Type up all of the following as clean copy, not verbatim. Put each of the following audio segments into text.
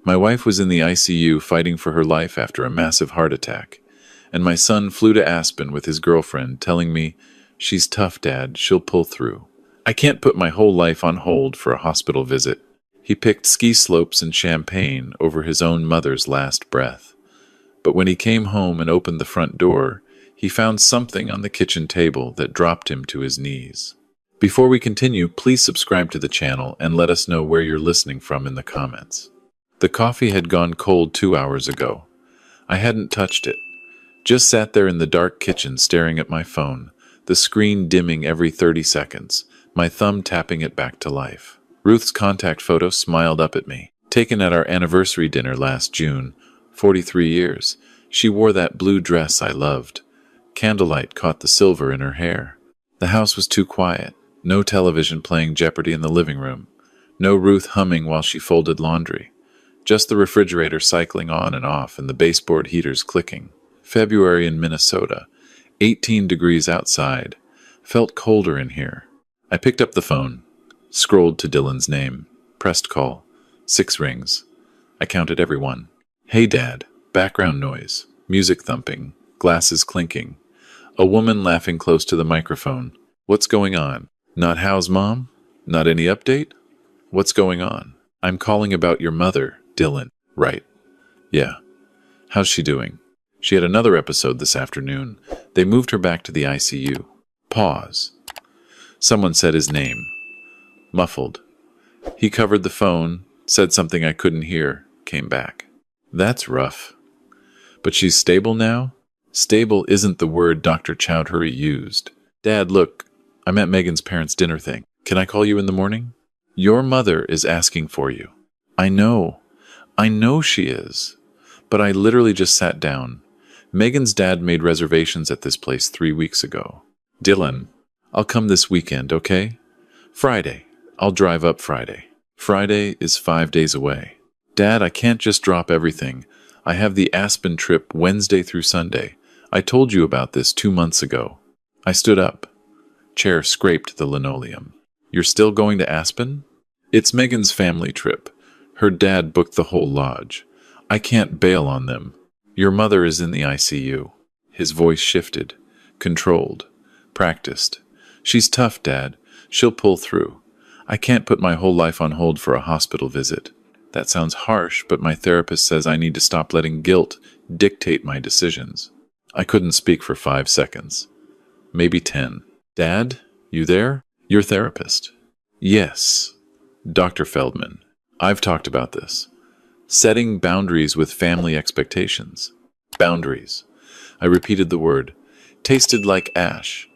My wife was in the ICU fighting for her life after a massive heart attack, and my son flew to Aspen with his girlfriend, telling me, "She's tough, Dad, she'll pull through." I can't put my whole life on hold for a hospital visit. He picked ski slopes and champagne over his own mother's last breath. But when he came home and opened the front door, he found something on the kitchen table that dropped him to his knees. Before we continue, please subscribe to the channel and let us know where you're listening from in the comments. The coffee had gone cold 2 hours ago. I hadn't touched it. Just sat there in the dark kitchen staring at my phone, the screen dimming every 30 seconds, my thumb tapping it back to life. Ruth's contact photo smiled up at me. Taken at our anniversary dinner last June, 43 years. She wore that blue dress I loved. Candlelight caught the silver in her hair. The house was too quiet. No television playing Jeopardy in the living room. No Ruth humming while she folded laundry. Just the refrigerator cycling on and off and the baseboard heaters clicking. February in Minnesota. 18 degrees outside. Felt colder in here. I picked up the phone. Scrolled to Dylan's name. Pressed call. 6 rings. I counted every one. "Hey, Dad." Background noise. Music thumping. Glasses clinking. A woman laughing close to the microphone. "What's going on?" "Not how's Mom? Not any update?" "What's going on?" "I'm calling about your mother, Dylan." "Right. Yeah. How's she doing?" "She had another episode this afternoon. They moved her back to the ICU." Pause. Someone said his name. Muffled. He covered the phone, said something I couldn't hear, came back. "That's rough." "But she's stable now?" "Stable isn't the word Dr. Chowdhury used." "Dad, look, I'm at Megan's parents' dinner thing. Can I call you in the morning?" "Your mother is asking for you." I know she is. But I literally just sat down. Megan's dad made reservations at this place 3 weeks ago. "Dylan, I'll come this weekend, okay? Friday. I'll drive up Friday." Friday is 5 days away. "Dad, I can't just drop everything. I have the Aspen trip Wednesday through Sunday. I told you about this 2 months ago." I stood up. Chair scraped the linoleum. "You're still going to Aspen?" "It's Megan's family trip. Her dad booked the whole lodge. I can't bail on them. Your mother is in the ICU." His voice shifted. Controlled. Practiced. "She's tough, Dad. She'll pull through. I can't put my whole life on hold for a hospital visit." That sounds harsh, but my therapist says I need to stop letting guilt dictate my decisions. I couldn't speak for 5 seconds. Maybe 10. "Dad, you there?" "Your therapist." "Yes. Dr. Feldman. I've talked about this. Setting boundaries with family expectations." Boundaries. I repeated the word. Tasted like ash.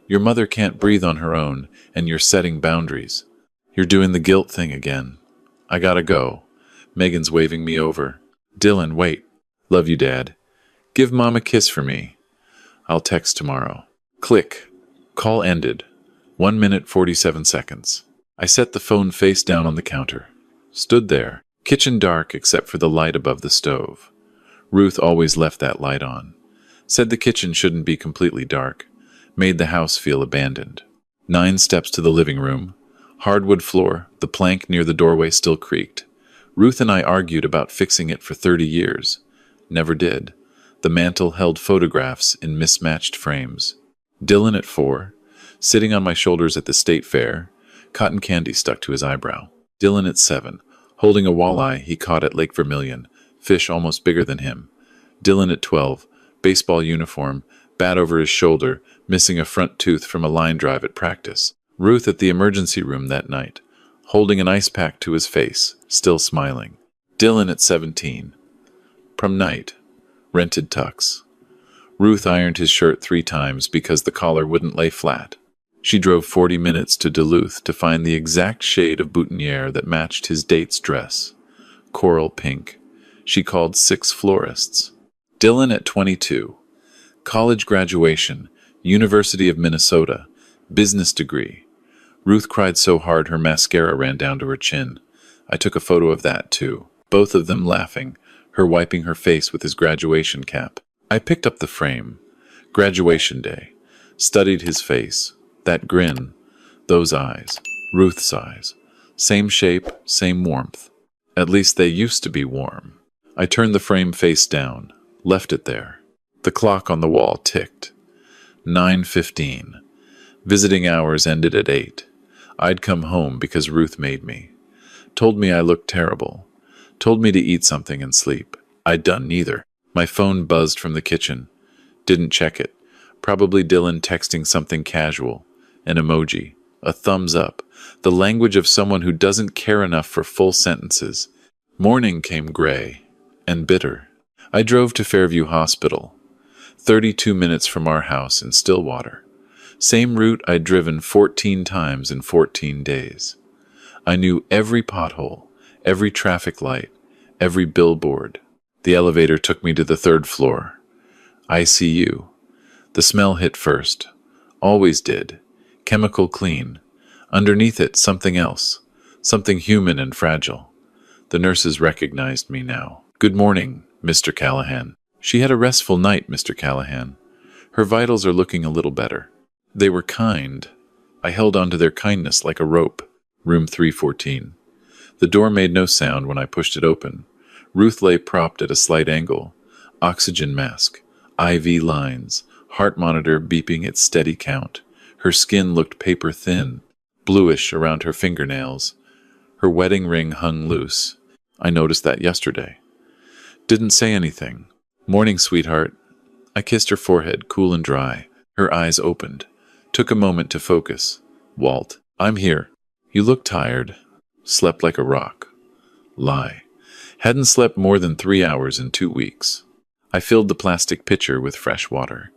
"Your mother can't breathe on her own, and you're setting boundaries. You're doing the guilt thing again. I gotta go." Megan's waving me over. "Dylan, wait." "Love you, Dad. Give Mom a kiss for me." "I'll text tomorrow." Click. Call ended. 1 minute 47 seconds. I set the phone face down on the counter. Stood there. Kitchen dark except for the light above the stove. Ruth always left that light on. Said the kitchen shouldn't be completely dark. Made the house feel abandoned. 9 steps to the living room. Hardwood floor, the plank near the doorway still creaked. Ruth and I argued about fixing it for 30 years. Never did. The mantel held photographs in mismatched frames. Dylan at 4, sitting on my shoulders at the state fair, cotton candy stuck to his eyebrow. Dylan at 7, holding a walleye he caught at Lake Vermilion, fish almost bigger than him. Dylan at 12, baseball uniform, bat over his shoulder, missing a front tooth from a line drive at practice. Ruth at the emergency room that night, holding an ice pack to his face, still smiling. Dylan at 17. Prom night. Rented tux. Ruth ironed his shirt 3 times because the collar wouldn't lay flat. She drove 40 minutes to Duluth to find the exact shade of boutonniere that matched his date's dress. Coral pink. She called 6 florists. Dylan at 22. College graduation. University of Minnesota. Business degree. Ruth cried so hard her mascara ran down to her chin. I took a photo of that, too. Both of them laughing, her wiping her face with his graduation cap. I picked up the frame. Graduation day. Studied his face. That grin. Those eyes. Ruth's eyes. Same shape, same warmth. At least they used to be warm. I turned the frame face down, left it there. The clock on the wall ticked. 9:15. Visiting hours ended at 8. I'd come home because Ruth made me. Told me I looked terrible. Told me to eat something and sleep. I'd done neither. My phone buzzed from the kitchen. Didn't check it. Probably Dylan texting something casual. An emoji. A thumbs up. The language of someone who doesn't care enough for full sentences. Morning came gray and bitter. I drove to Fairview Hospital, 32 minutes from our house in Stillwater. Same route I'd driven 14 times in 14 days. I knew every pothole, every traffic light, every billboard. The elevator took me to the 3rd floor. ICU. The smell hit first. Always did. Chemical clean. Underneath it, something else. Something human and fragile. The nurses recognized me now. "Good morning, Mr. Callahan." She had a restful night, Mr. Callahan. Her vitals are looking a little better. They were kind. I held on to their kindness like a rope. Room 314. The door made no sound when I pushed it open. Ruth lay propped at a slight angle. Oxygen mask. IV lines. Heart monitor beeping its steady count. Her skin looked paper thin, bluish around her fingernails. Her wedding ring hung loose. I noticed that yesterday. Didn't say anything. "Morning, sweetheart." I kissed her forehead, cool and dry. Her eyes opened. Took a moment to focus. "Walt, I'm here. You look tired." Slept like a rock. Lie. Hadn't slept more than 3 hours in 2 weeks. I filled the plastic pitcher with fresh water.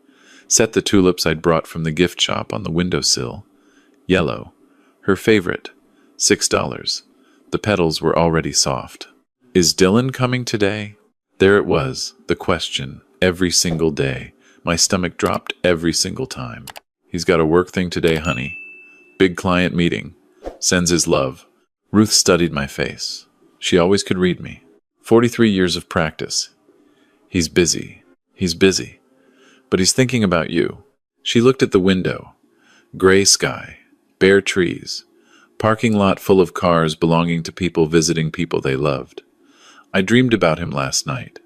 Set the tulips I'd brought from the gift shop on the windowsill. Yellow. Her favorite. $6. The petals were already soft. "Is Dylan coming today?" There it was, the question, every single day. My stomach dropped every single time. "He's got a work thing today, honey. Big client meeting. Sends his love." Ruth studied my face. She always could read me. 43 years of practice. "He's busy. He's busy. But he's thinking about you." She looked at the window. Gray sky. Bare trees. Parking lot full of cars belonging to people visiting people they loved. I dreamed about him last night.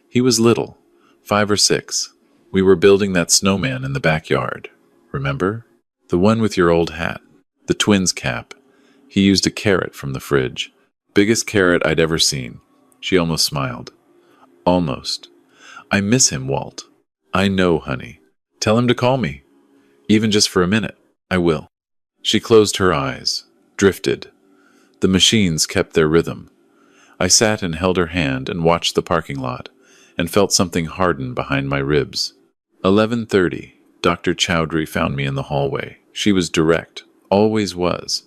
He was little, 5 or 6. We were building that snowman in the backyard. Remember? The one with your old hat. The twins' cap. He used a carrot from the fridge. Biggest carrot I'd ever seen. She almost smiled. Almost. "I miss him, Walt." "I know, honey. Tell him to call me. Even just for a minute." "I will." She closed her eyes. Drifted. The machines kept their rhythm. I sat and held her hand and watched the parking lot, and felt something harden behind my ribs. 11:30. Dr. Chowdhury found me in the hallway. She was direct. Always was.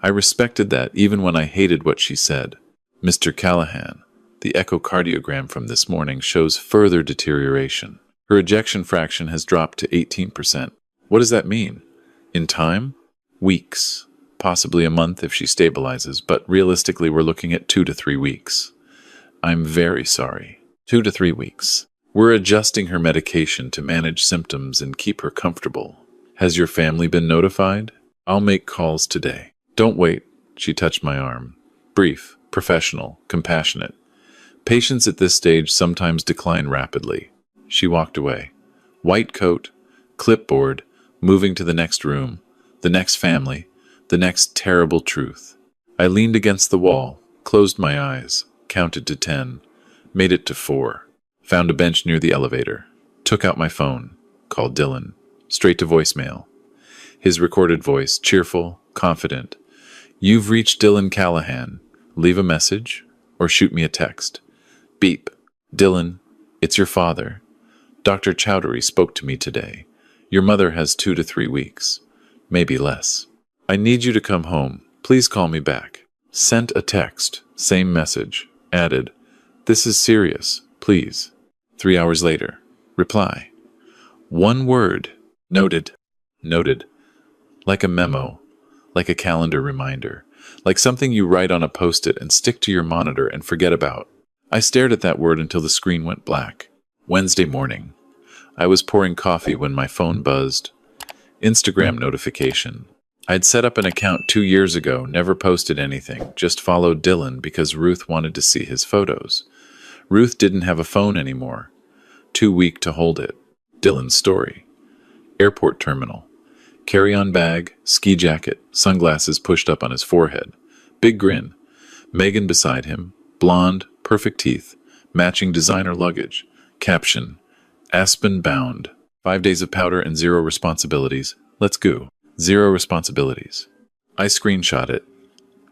I respected that even when I hated what she said. "Mr. Callahan, the echocardiogram from this morning shows further deterioration. Her ejection fraction has dropped to 18%. What does that mean? In time? Weeks. Possibly a month if she stabilizes, but realistically we're looking at 2 to 3 weeks. I'm very sorry. 2 to 3 weeks. We're adjusting her medication to manage symptoms and keep her comfortable. Has your family been notified? I'll make calls today." "Don't wait." She touched my arm. Brief, professional, compassionate. Patients at this stage sometimes decline rapidly. She walked away. White coat, clipboard, moving to the next room, the next family, the next terrible truth. I leaned against the wall, closed my eyes, counted to 10, made it to 4, found a bench near the elevator, took out my phone, called Dylan, straight to voicemail. His recorded voice, cheerful, confident. "You've reached Dylan Callahan. Leave a message or shoot me a text." Beep. "Dylan, it's your father. Dr. Chowdhury spoke to me today. Your mother has 2 to 3 weeks, maybe less. I need you to come home. Please call me back." Sent a text, same message. Added, "This is serious, please." 3 hours later. Reply. 1 word. Noted. Noted. Like a memo. Like a calendar reminder. Like something you write on a post-it and stick to your monitor and forget about. I stared at that word until the screen went black. Wednesday morning. I was pouring coffee when my phone buzzed. Instagram notification. I'd set up an account 2 years ago, never posted anything, just followed Dylan because Ruth wanted to see his photos. Ruth didn't have a phone anymore. Too weak to hold it. Dylan's story. Airport terminal. Carry-on bag, ski jacket, sunglasses pushed up on his forehead. Big grin. Megan beside him. Blonde, perfect teeth. Matching designer luggage. Caption. Aspen bound. 5 days of powder and 0 responsibilities. Let's go. 0 responsibilities. I screenshot it.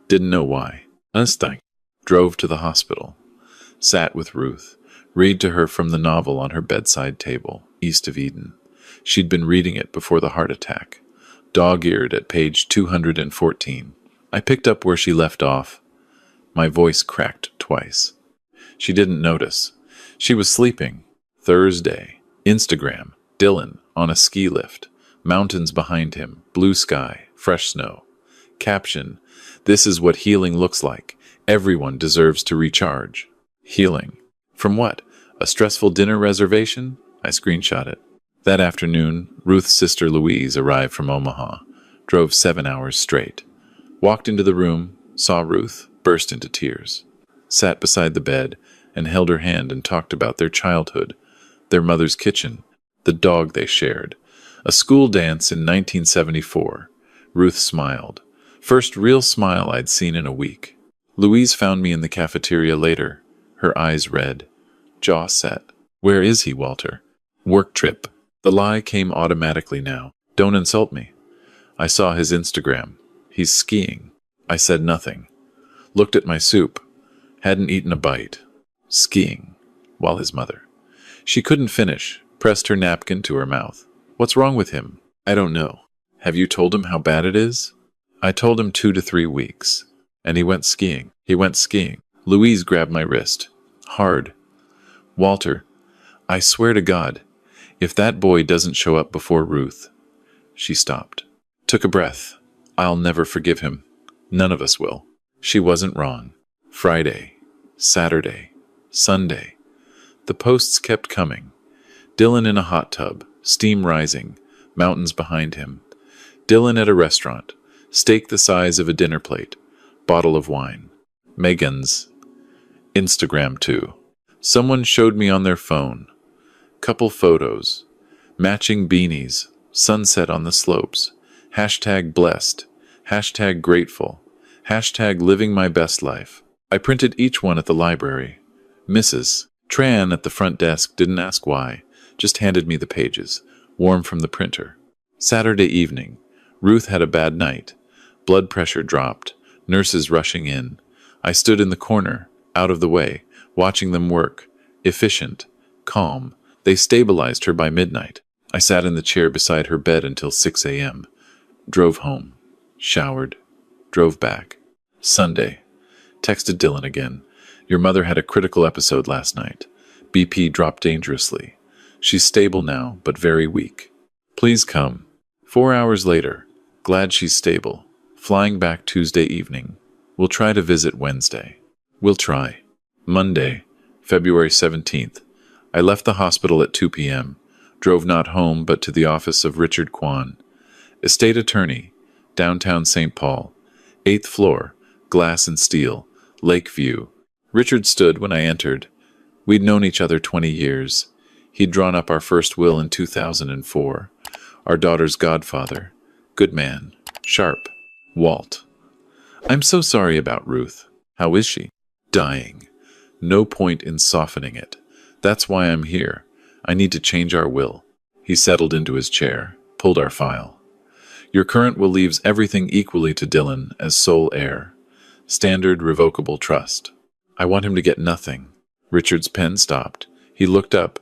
Didn't know why. Unstuck. Drove to the hospital. Sat with Ruth. Read to her from the novel on her bedside table, East of Eden. She'd been reading it before the heart attack. Dog-eared at page 214. I picked up where she left off. My voice cracked twice. She didn't notice. She was sleeping. Thursday. Instagram. Dylan on a ski lift. Mountains behind him. Blue sky. Fresh snow. Caption. This is what healing looks like. Everyone deserves to recharge. Healing. From what? A stressful dinner reservation? I screenshot it. That afternoon, Ruth's sister Louise arrived from Omaha. Drove 7 hours straight. Walked into the room, saw Ruth, burst into tears. Sat beside the bed and held her hand and talked about their childhood, their mother's kitchen, the dog they shared. A school dance in 1974. Ruth smiled. First real smile I'd seen in a week. Louise found me in the cafeteria later, her eyes red, jaw set. Where is he, Walter? Work trip. The lie came automatically now. Don't insult me. I saw his Instagram. He's skiing. I said nothing. Looked at my soup. Hadn't eaten a bite. Skiing. While his mother. She couldn't finish. Pressed her napkin to her mouth. What's wrong with him? I don't know. Have you told him how bad it is? I told him 2 to 3 weeks. And he went skiing. Louise grabbed my wrist. Hard. Walter, I swear to God, if that boy doesn't show up before Ruth. She stopped. Took a breath. I'll never forgive him. None of us will. She wasn't wrong. Friday. Saturday. Sunday. The posts kept coming. Dylan in a hot tub. Steam rising. Mountains behind him. Dylan at a restaurant. Steak the size of a dinner plate. Bottle of wine. Megan's Instagram too. Someone showed me on their phone. Couple photos. Matching beanies. Sunset on the slopes. Hashtag blessed. Hashtag grateful. Hashtag living my best life. I printed each one at the library. Mrs. Tran at the front desk didn't ask why, just handed me the pages, warm from the printer. Saturday evening. Ruth had a bad night. Blood pressure dropped. Nurses rushing in. I stood in the corner, out of the way, watching them work. Efficient. Calm. They stabilized her by midnight. I sat in the chair beside her bed until 6 a.m. Drove home. Showered. Drove back. Sunday. Texted Dylan again. Your mother had a critical episode last night. BP dropped dangerously. She's stable now, but very weak. Please come. 4 hours later. Glad she's stable. Flying back Tuesday evening. We'll try to visit Wednesday. We'll try. Monday, February 17th. I left the hospital at 2 p.m. Drove not home, but to the office of Richard Kwan. Estate attorney. Downtown St. Paul. 8th floor. Glass and steel. Lake view. Richard stood when I entered. We'd known each other 20 years. He'd drawn up our first will in 2004. Our daughter's godfather. Good man. Sharp. Walt. I'm so sorry about Ruth. How is she? Dying. No point in softening it. That's why I'm here. I need to change our will. He settled into his chair, pulled our file. Your current will leaves everything equally to Dylan as sole heir. Standard revocable trust. I want him to get nothing. Richard's pen stopped. He looked up,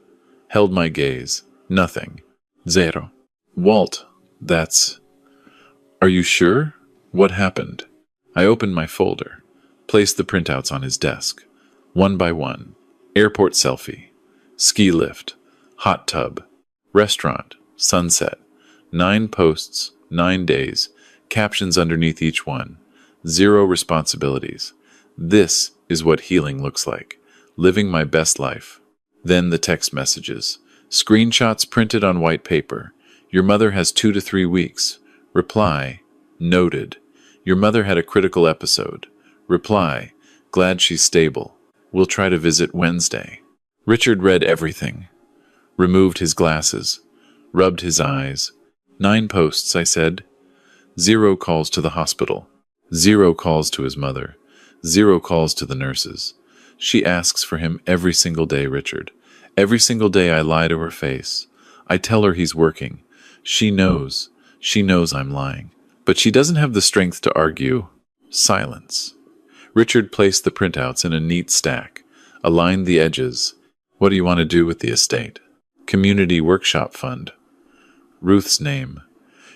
held my gaze. Nothing. Zero. Walt, that's... Are you sure? What happened? I opened my folder, placed the printouts on his desk. One by one. Airport selfie. Ski lift. Hot tub. Restaurant. Sunset. 9 posts. 9 days. Captions underneath each one. 0 responsibilities. This is what healing looks like. Living my best life. Then the text messages. Screenshots printed on white paper. Your mother has 2 to 3 weeks. Reply. Noted. Your mother had a critical episode. Reply. Glad she's stable. We'll try to visit Wednesday. Richard read everything. Removed his glasses. Rubbed his eyes. 9 posts, I said. 0 calls to the hospital. 0 calls to his mother. 0 calls to the nurses. She asks for him every single day, Richard. Every single day I lie to her face. I tell her he's working. She knows. She knows I'm lying. But she doesn't have the strength to argue. Silence. Richard placed the printouts in a neat stack, aligned the edges. What do you want to do with the estate? Community Workshop Fund. Ruth's name.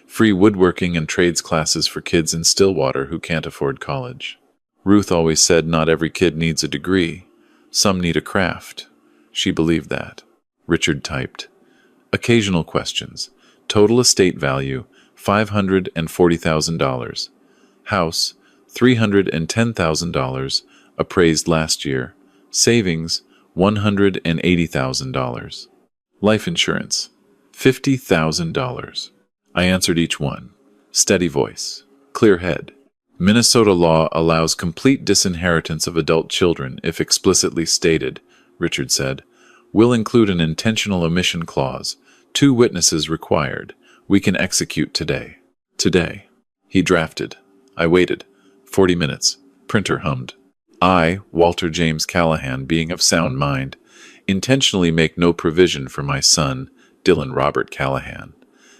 Free woodworking and trades classes for kids in Stillwater who can't afford college. Ruth always said not every kid needs a degree. Some need a craft. She believed that. Richard typed. Occasional questions. Total estate value, $540,000. House, $310,000, appraised last year. Savings, $180,000. Life insurance, $50,000. I answered each one. Steady voice. Clear head. Minnesota law allows complete disinheritance of adult children if explicitly stated, Richard said. We'll include an intentional omission clause. 2 witnesses required. We can execute today. Today. He drafted. I waited. 40 minutes. Printer hummed. I, Walter James Callahan, being of sound mind, intentionally make no provision for my son, Dylan Robert Callahan.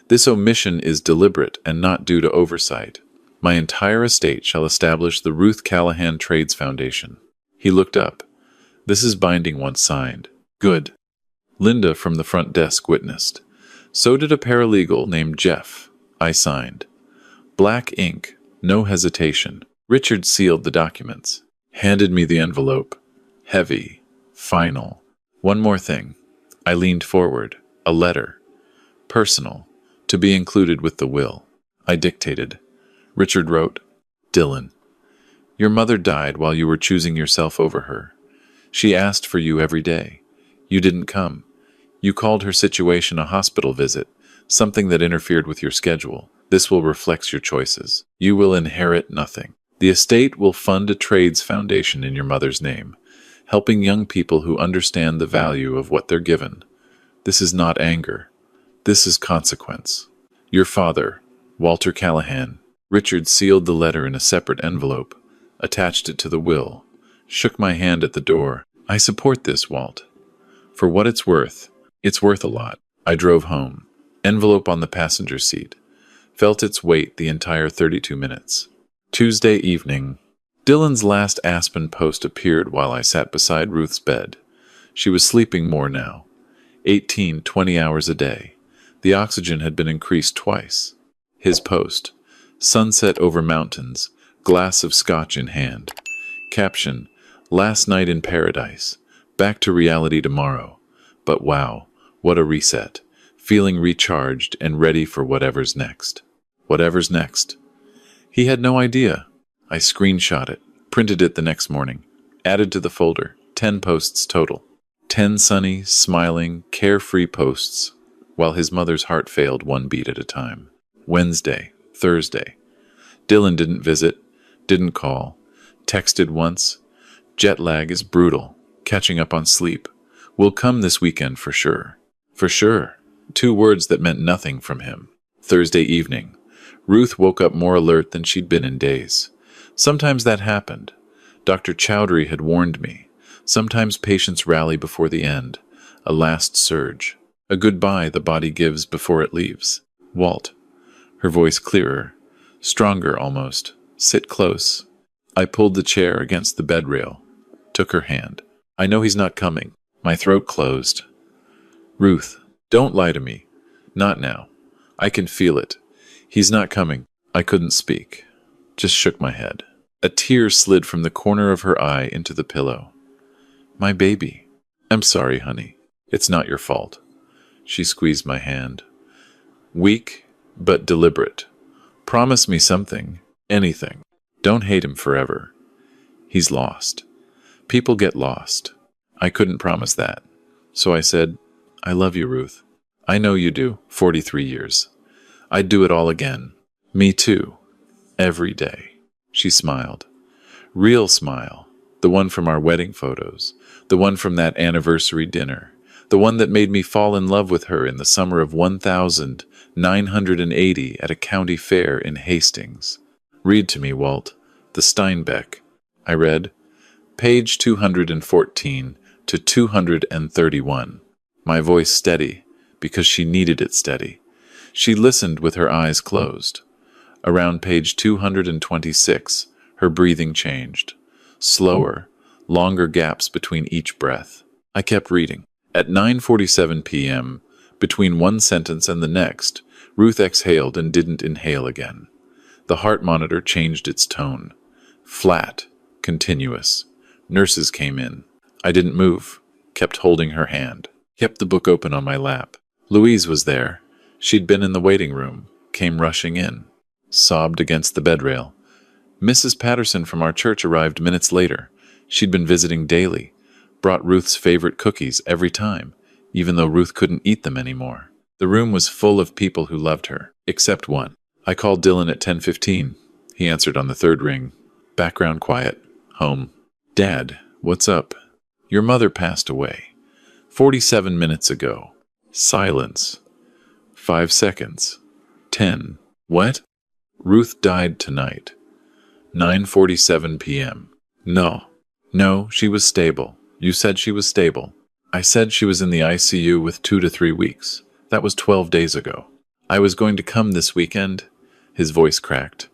This omission is deliberate and not due to oversight. My entire estate shall establish the Ruth Callahan Trades Foundation. He looked up. This is binding once signed. Good. Linda from the front desk witnessed. So did a paralegal named Jeff. I signed. Black ink. No hesitation. Richard sealed the documents. Handed me the envelope. Heavy. Final. One more thing. I leaned forward. A letter. Personal. To be included with the will. I dictated. Richard wrote, Dylan, your mother died while you were choosing yourself over her. She asked for you every day. You didn't come. You called her situation a hospital visit, something that interfered with your schedule. This will reflect your choices. You will inherit nothing. The estate will fund a trades foundation in your mother's name, helping young people who understand the value of what they're given. This is not anger. This is consequence. Your father, Walter Callahan. Richard sealed the letter in a separate envelope, attached it to the will, shook my hand at the door. I support this, Walt. For what it's worth a lot. I drove home, envelope on the passenger seat, felt its weight the entire 32 minutes. Tuesday evening. Dylan's last Aspen post appeared while I sat beside Ruth's bed. She was sleeping more now, 18, 20 hours a day. The oxygen had been increased twice. His post. Sunset over mountains, glass of scotch in hand. Caption, last night in paradise, back to reality tomorrow. But wow, what a reset. Feeling recharged and ready for whatever's next. Whatever's next. He had no idea. I screenshot it, printed it the next morning, added to the folder, 10 posts total. 10 sunny, smiling, carefree posts, while his mother's heart failed one beat at a time. Wednesday. Thursday. Dylan didn't visit, didn't call, texted once. Jet lag is brutal, catching up on sleep. Will come this weekend for sure. For sure. 2 words that meant nothing from him. Thursday evening. Ruth woke up more alert than she'd been in days. Sometimes that happened. Dr. Chowdhury had warned me. Sometimes patients rally before the end. A last surge. A goodbye the body gives before it leaves. Walt. Her voice clearer, stronger almost. Sit close. I pulled the chair against the bed rail, took her hand. I know he's not coming. My throat closed. Ruth, don't lie to me. Not now. I can feel it. He's not coming. I couldn't speak. Just shook my head. A tear slid from the corner of her eye into the pillow. My baby. I'm sorry, honey. It's not your fault. She squeezed my hand. Weak, but deliberate. Promise me something. Anything. Don't hate him forever. He's lost. People get lost. I couldn't promise that. So I said, I love you, Ruth. I know you do. 43 years. I'd do it all again. Me too. Every day. She smiled. Real smile. The one from our wedding photos. The one from that anniversary dinner. The one that made me fall in love with her in the summer of 1980 at a county fair in Hastings. Read to me, Walt. The Steinbeck. I read. Page 214 to 231. My voice steady, because she needed it steady. She listened with her eyes closed. Around page 226, her breathing changed. Slower, longer gaps between each breath. I kept reading. At 9:47 p.m., between one sentence and the next, Ruth exhaled and didn't inhale again. The heart monitor changed its tone. Flat, continuous. Nurses came in. I didn't move, kept holding her hand, kept the book open on my lap. Louise was there. She'd been in the waiting room, came rushing in, sobbed against the bedrail. Mrs. Patterson from our church arrived minutes later. She'd been visiting daily, brought Ruth's favorite cookies every time, even though Ruth couldn't eat them anymore. The room was full of people who loved her, except one. I called Dylan at 10:15. He answered on the third ring. Background quiet. Home. Dad, what's up? Your mother passed away. 47 minutes ago. Silence. 5 seconds. 10. What? Ruth died tonight. 9:47 p.m. No, she was stable. You said she was stable. I said she was in the ICU with 2 to 3 weeks. That was 12 days ago. I was going to come this weekend. His voice cracked.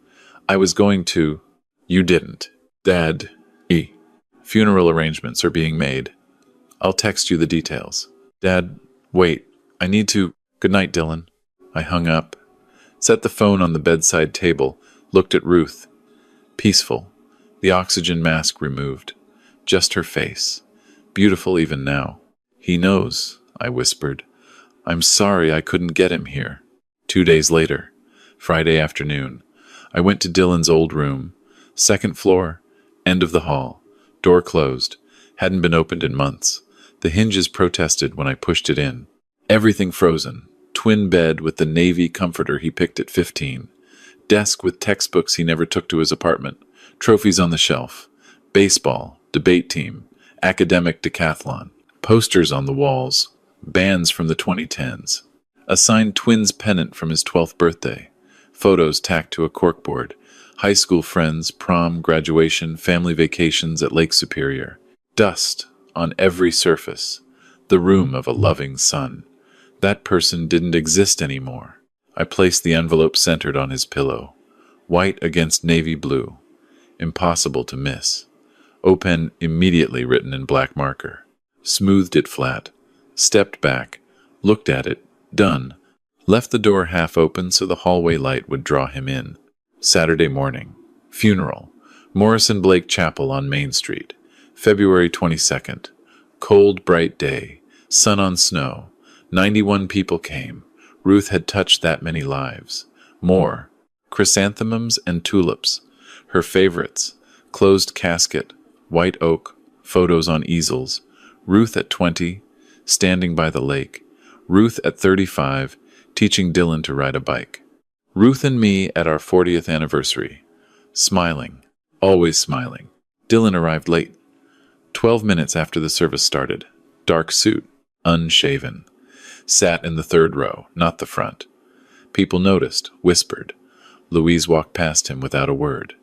I was going to. You didn't. Dad. Funeral arrangements are being made. I'll text you the details. Dad, wait. I need to. Good night, Dylan. I hung up, set the phone on the bedside table, looked at Ruth. Peaceful. The oxygen mask removed. Just her face. Beautiful even now. He knows, I whispered. I'm sorry I couldn't get him here. 2 days later, Friday afternoon, I went to Dylan's old room. Second floor, end of the hall. Door closed. Hadn't been opened in months. The hinges protested when I pushed it in. Everything frozen. Twin bed with the navy comforter he picked at 15. Desk with textbooks he never took to his apartment. Trophies on the shelf. Baseball, debate team, academic decathlon. Posters on the walls. Bands from the 2010s. A signed twins pennant from his 12th birthday. Photos tacked to a corkboard. High school friends, prom, graduation, family vacations at Lake Superior. Dust on every surface. The room of a loving son. That person didn't exist anymore. I placed the envelope centered on his pillow. White against navy blue. Impossible to miss. Open immediately written in black marker. Smoothed it flat. Stepped back. Looked at it. Done. Left the door half open so the hallway light would draw him in. Saturday morning. Funeral. Morrison Blake Chapel on Main Street. February 22nd. Cold, bright day. Sun on snow. 91 people came. Ruth had touched that many lives. More. Chrysanthemums and tulips. Her favorites. Closed casket. White oak. Photos on easels. Ruth at 20, standing by the lake. Ruth at 35, teaching Dylan to ride a bike. Ruth and me at our 40th anniversary. Smiling. Always smiling. Dylan arrived late. 12 minutes after the service started. Dark suit. Unshaven. Sat in the third row, not the front. People noticed, whispered. Louise walked past him without a word.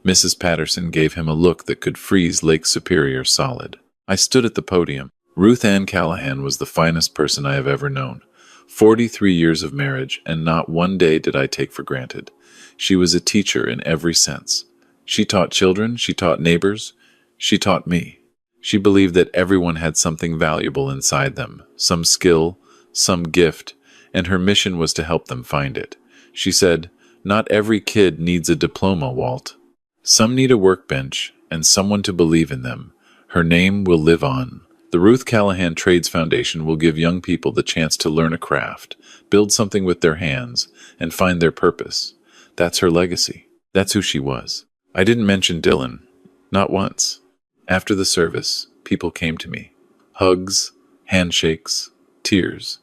Mrs. Patterson gave him a look that could freeze Lake Superior solid. I stood at the podium. Ruth Ann Callahan was the finest person I have ever known. 43 years of marriage, and not one day did I take for granted. She was a teacher in every sense. She taught children, she taught neighbors, she taught me. She believed that everyone had something valuable inside them, some skill, some gift, and her mission was to help them find it. She said, "Not every kid needs a diploma, Walt. Some need a workbench and someone to believe in them. Her name will live on." The Ruth Callahan Trades Foundation will give young people the chance to learn a craft, build something with their hands, and find their purpose. That's her legacy. That's who she was. I didn't mention Dylan. Not once. After the service, people came to me. Hugs, handshakes, tears.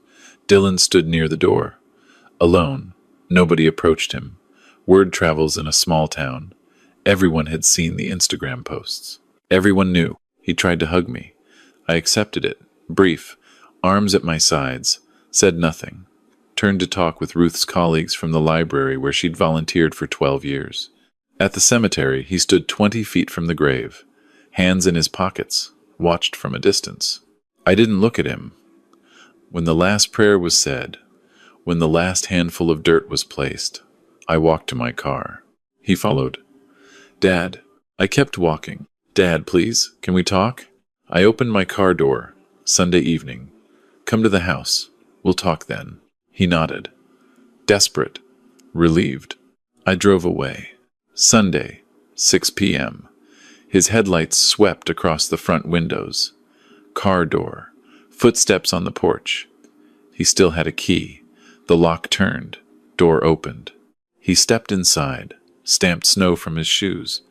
Dylan stood near the door. Alone. Nobody approached him. Word travels in a small town. Everyone had seen the Instagram posts. Everyone knew. He tried to hug me. I accepted it. Brief, arms at my sides, said nothing. Turned to talk with Ruth's colleagues from the library where she'd volunteered for 12 years. At the cemetery, he stood 20 feet from the grave, hands in his pockets, watched from a distance. I didn't look at him. When the last prayer was said, when the last handful of dirt was placed, I walked to my car. He followed. Dad. I kept walking. Dad, please, can we talk? I opened my car door. Sunday evening. Come to the house. We'll talk then. He nodded. Desperate. Relieved. I drove away. Sunday, 6 p.m. His headlights swept across the front windows. Car door. Footsteps on the porch. He still had a key. The lock turned. Door opened. He stepped inside, stamped snow from his shoes,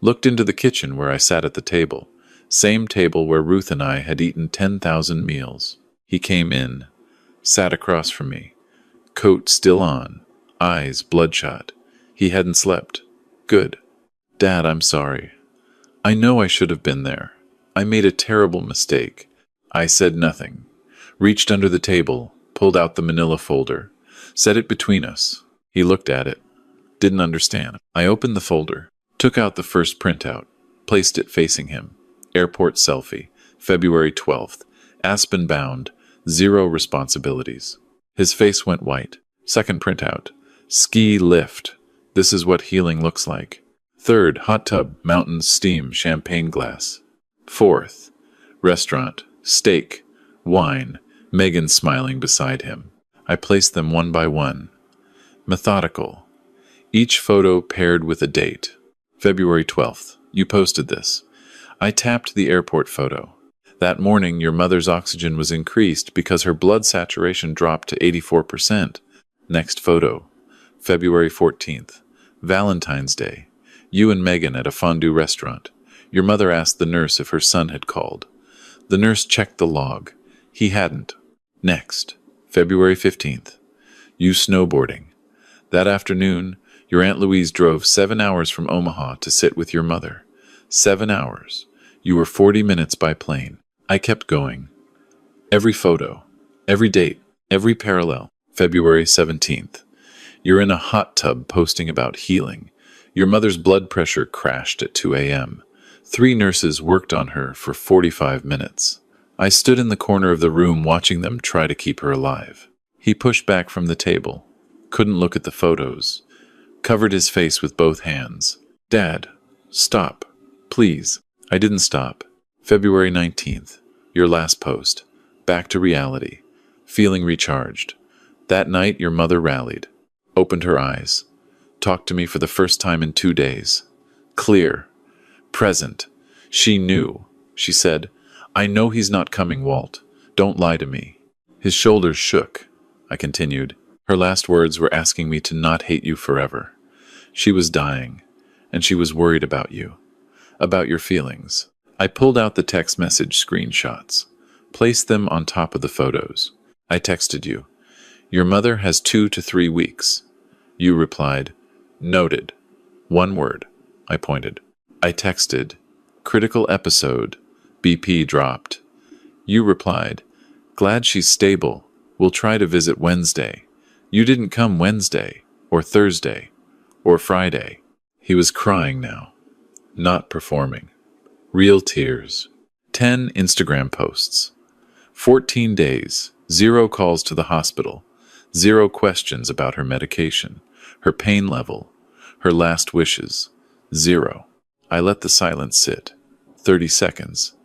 looked into the kitchen where I sat at the table, same table where Ruth and I had eaten 10,000 meals. He came in, sat across from me, coat still on, eyes bloodshot. He hadn't slept. Good. Dad, I'm sorry. I know I should have been there. I made a terrible mistake. I said nothing, reached under the table, pulled out the manila folder, set it between us. He looked at it, didn't understand. I opened the folder, took out the first printout, placed it facing him. Airport selfie, February 12th, Aspen bound, 0 responsibilities. His face went white. Second printout, ski lift. This is what healing looks like. Third, hot tub, mountains, steam, champagne glass. Fourth, restaurant, steak, wine, Megan smiling beside him. I placed them one by one. Methodical. Each photo paired with a date. February 12th. You posted this. I tapped the airport photo. That morning, your mother's oxygen was increased because her blood saturation dropped to 84%. Next photo. February 14th. Valentine's Day. You and Megan at a fondue restaurant. Your mother asked the nurse if her son had called. The nurse checked the log. He hadn't. Next. February 15th. You snowboarding. That afternoon, your Aunt Louise drove 7 hours from Omaha to sit with your mother. 7 hours. You were 40 minutes by plane. I kept going. Every photo, every date, every parallel. February 17th. You're in a hot tub posting about healing. Your mother's blood pressure crashed at 2 a.m. 3 nurses worked on her for 45 minutes. I stood in the corner of the room watching them try to keep her alive. He pushed back from the table. Couldn't look at the photos. Covered his face with both hands. Dad, stop. Please. I didn't stop. February 19th. Your last post. Back to reality. Feeling recharged. That night, your mother rallied. Opened her eyes. Talked to me for the first time in 2 days. Clear. Present. She knew. She said, I know he's not coming, Walt. Don't lie to me. His shoulders shook. I continued. Her last words were asking me to not hate you forever. She was dying, and she was worried about you, about your feelings. I pulled out the text message screenshots, placed them on top of the photos. I texted you. Your mother has 2 to 3 weeks. You replied, noted. 1 word. I pointed. I texted, critical episode, BP dropped. You replied, glad she's stable. We'll try to visit Wednesday. You didn't come Wednesday, or Thursday, or Friday. He was crying now, not performing. Real tears. 10 Instagram posts. 14 days, 0 calls to the hospital, 0 questions about her medication, her pain level, her last wishes, 0. I let the silence sit. 30 seconds.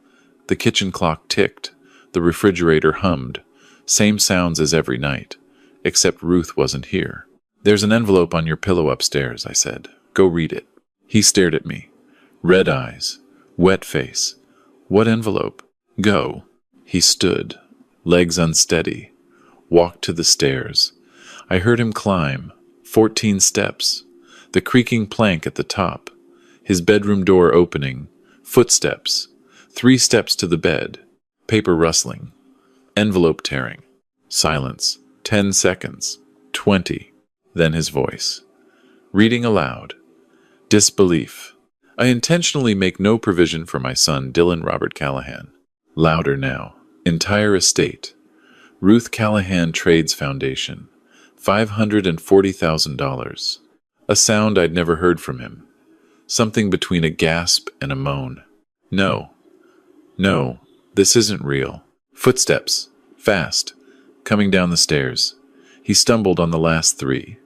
The kitchen clock ticked. The refrigerator hummed. Same sounds as every night. Except Ruth wasn't here. There's an envelope on your pillow upstairs, I said. Go read it. He stared at me. Red eyes. Wet face. What envelope? Go. He stood, legs unsteady. Walked to the stairs. I heard him climb. 14 steps. The creaking plank at the top. His bedroom door opening. Footsteps. 3 steps to the bed. Paper rustling. Envelope tearing. Silence. 10 seconds. 20. Then his voice. Reading aloud. Disbelief. I intentionally make no provision for my son, Dylan Robert Callahan. Louder now. Entire estate. Ruth Callahan Trades Foundation. $540,000. A sound I'd never heard from him. Something between a gasp and a moan. No. No, this isn't real. Footsteps. Fast. Coming down the stairs. He stumbled on the last three.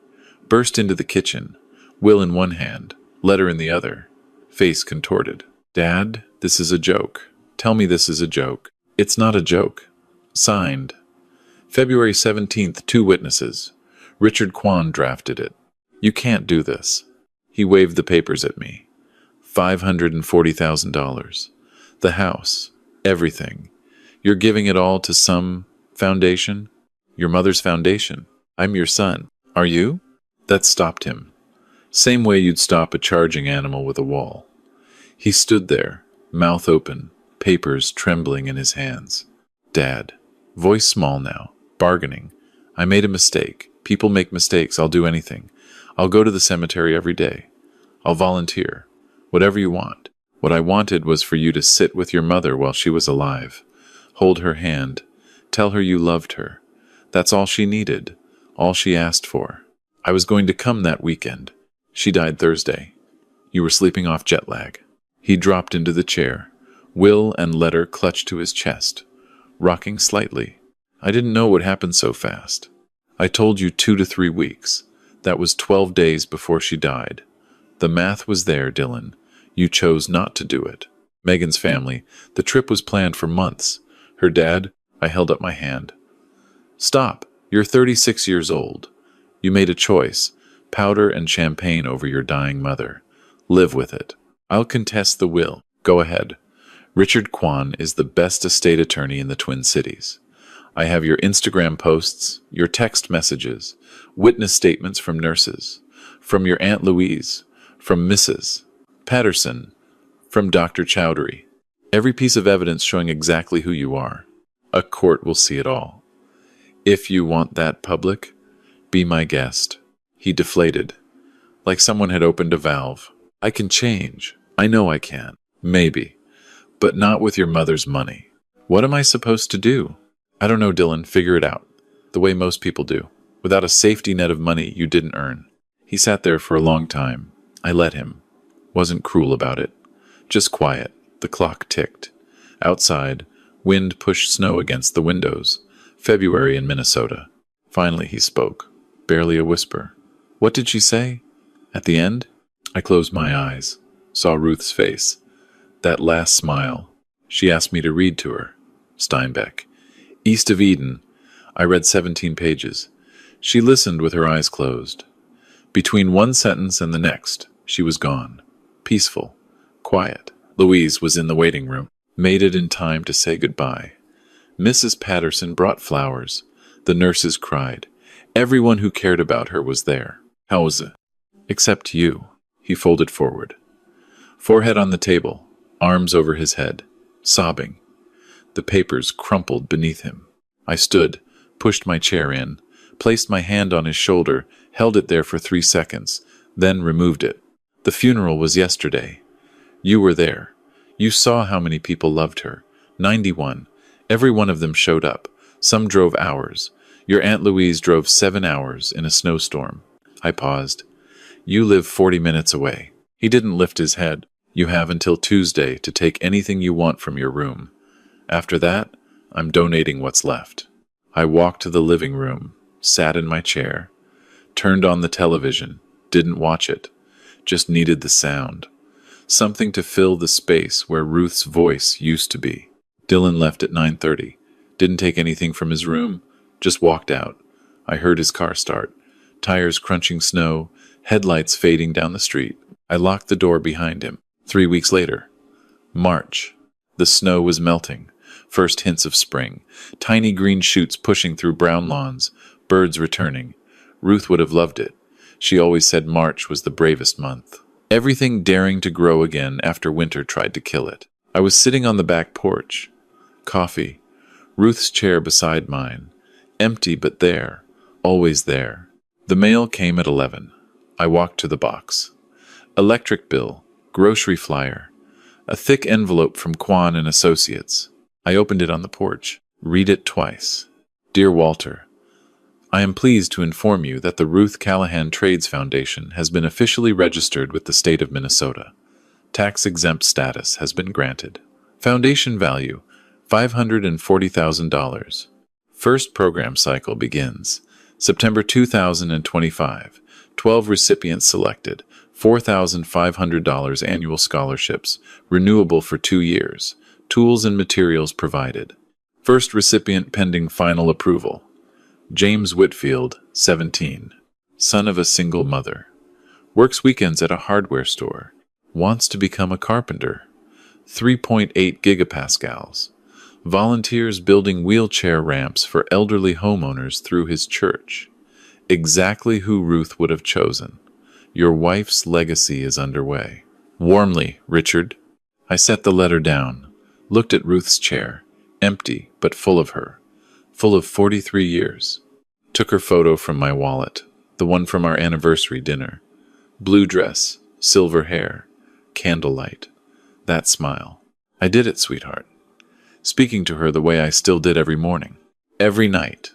Burst into the kitchen. Will in one hand. Letter in the other. Face contorted. Dad, this is a joke. Tell me this is a joke. It's not a joke. Signed. February 17th, 2 witnesses. Richard Kwan drafted it. You can't do this. He waved the papers at me. $540,000. The house. Everything. You're giving it all to some foundation? Your mother's foundation. I'm your son. Are you? That stopped him. Same way you'd stop a charging animal with a wall. He stood there, mouth open, papers trembling in his hands. Dad. Voice small now. Bargaining. I made a mistake. People make mistakes. I'll do anything. I'll go to the cemetery every day. I'll volunteer. Whatever you want. What I wanted was for you to sit with your mother while she was alive. Hold her hand. Tell her you loved her. That's all she needed. All she asked for. I was going to come that weekend. She died Thursday. You were sleeping off jet lag. He dropped into the chair. Will and letter clutched to his chest, rocking slightly. I didn't know what happened so fast. I told you 2 to 3 weeks. That was 12 days before she died. The math was there, Dylan. You chose not to do it. Megan's family. The trip was planned for months. Her dad. I held up my hand. Stop. You're 36 years old. You made a choice. Powder and champagne over your dying mother. Live with it. I'll contest the will. Go ahead. Richard Kwan is the best estate attorney in the Twin Cities. I have your Instagram posts, your text messages, witness statements from nurses, from your Aunt Louise, from Mrs. Patterson, from Dr. Chowdhury. Every piece of evidence showing exactly who you are. A court will see it all. If you want that public, be my guest. He deflated, like someone had opened a valve. I can change. I know I can. Maybe. But not with your mother's money. What am I supposed to do? I don't know, Dylan. Figure it out. The way most people do. Without a safety net of money you didn't earn. He sat there for a long time. I let him. Wasn't cruel about it. Just quiet. The clock ticked. Outside, wind pushed snow against the windows. February in Minnesota. Finally he spoke. Barely a whisper. What did she say? At the end? I closed my eyes. Saw Ruth's face. That last smile. She asked me to read to her. Steinbeck. East of Eden. I read 17 pages. She listened with her eyes closed. Between one sentence and the next, she was gone. Peaceful. Quiet. Louise was in the waiting room. Made it in time to say goodbye. Mrs. Patterson brought flowers. The nurses cried. Everyone who cared about her was there. How was it? Except you. He folded forward. Forehead on the table, arms over his head, sobbing. The papers crumpled beneath him. I stood, pushed my chair in, placed my hand on his shoulder, held it there for 3 seconds, then removed it. The funeral was yesterday. You were there. You saw how many people loved her. 91. Every one of them showed up. Some drove hours. Your Aunt Louise drove 7 hours in a snowstorm. I paused. You live 40 minutes away. He didn't lift his head. You have until Tuesday to take anything you want from your room. After that, I'm donating what's left. I walked to the living room, sat in my chair, turned on the television, didn't watch it, just needed the sound. Something to fill the space where Ruth's voice used to be. Dylan left at 9:30. Didn't take anything from his room, just walked out. I heard his car start. Tires crunching snow, headlights fading down the street. I locked the door behind him. 3 weeks later. March. The snow was melting. First hints of spring. Tiny green shoots pushing through brown lawns. Birds returning. Ruth would have loved it. She always said March was the bravest month. Everything daring to grow again after winter tried to kill it. I was sitting on the back porch. Coffee. Ruth's chair beside mine. Empty but there. Always there. The mail came at 11. I walked to the box. Electric bill, grocery flyer, a thick envelope from Quan and Associates. I opened it on the porch. Read it twice. Dear Walter, I am pleased to inform you that the Ruth Callahan Trades Foundation has been officially registered with the state of Minnesota. Tax-exempt status has been granted. Foundation value, $540,000. First program cycle begins September 2025. 12 recipients selected. $4,500 annual scholarships, renewable for 2 years. Tools and materials provided. First recipient pending final approval. James Whitfield, 17. Son of a single mother. Works weekends at a hardware store. Wants to become a carpenter. 3.8 gigapascals. Volunteers building wheelchair ramps for elderly homeowners through his church. Exactly who Ruth would have chosen. Your wife's legacy is underway. Warmly, Richard. I set the letter down, looked at Ruth's chair, empty but full of her, full of 43 years. Took her photo from my wallet, the one from our anniversary dinner. Blue dress, silver hair, candlelight. That smile. I did it, sweetheart. Speaking to her the way I still did every morning. Every night.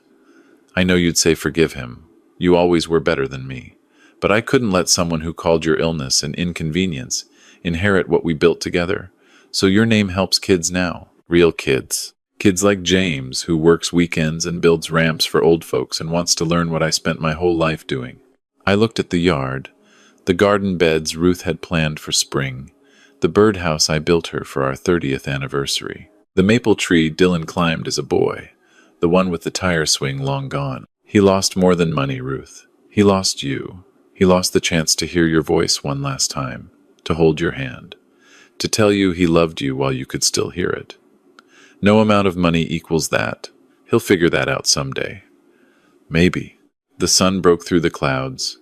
I know you'd say forgive him. You always were better than me. But I couldn't let someone who called your illness an inconvenience inherit what we built together. So your name helps kids now. Real kids. Kids like James, who works weekends and builds ramps for old folks and wants to learn what I spent my whole life doing. I looked at the yard, the garden beds Ruth had planned for spring, the birdhouse I built her for our 30th anniversary, the maple tree Dylan climbed as a boy, the one with the tire swing long gone. He lost more than money, Ruth. He lost you. He lost the chance to hear your voice one last time, to hold your hand, to tell you he loved you while you could still hear it. No amount of money equals that. He'll figure that out someday. Maybe. The sun broke through the clouds.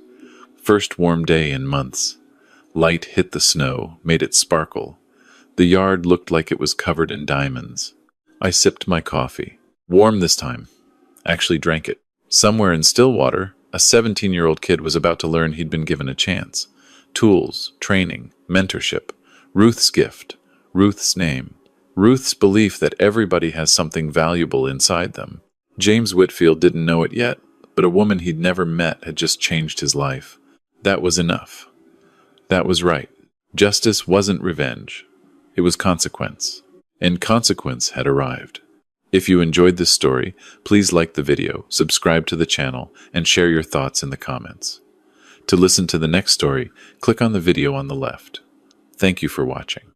First warm day in months. Light hit the snow, made it sparkle. The yard looked like it was covered in diamonds. I sipped my coffee. Warm this time. Actually drank it. Somewhere in Stillwater, a 17-year-old kid was about to learn he'd been given a chance. Tools, training, mentorship. Ruth's gift. Ruth's name. Ruth's belief that everybody has something valuable inside them. James Whitfield didn't know it yet, but a woman he'd never met had just changed his life. That was enough. That was right. Justice wasn't revenge. It was consequence. And consequence had arrived. If you enjoyed this story, please like the video, subscribe to the channel, and share your thoughts in the comments. To listen to the next story, click on the video on the left. Thank you for watching.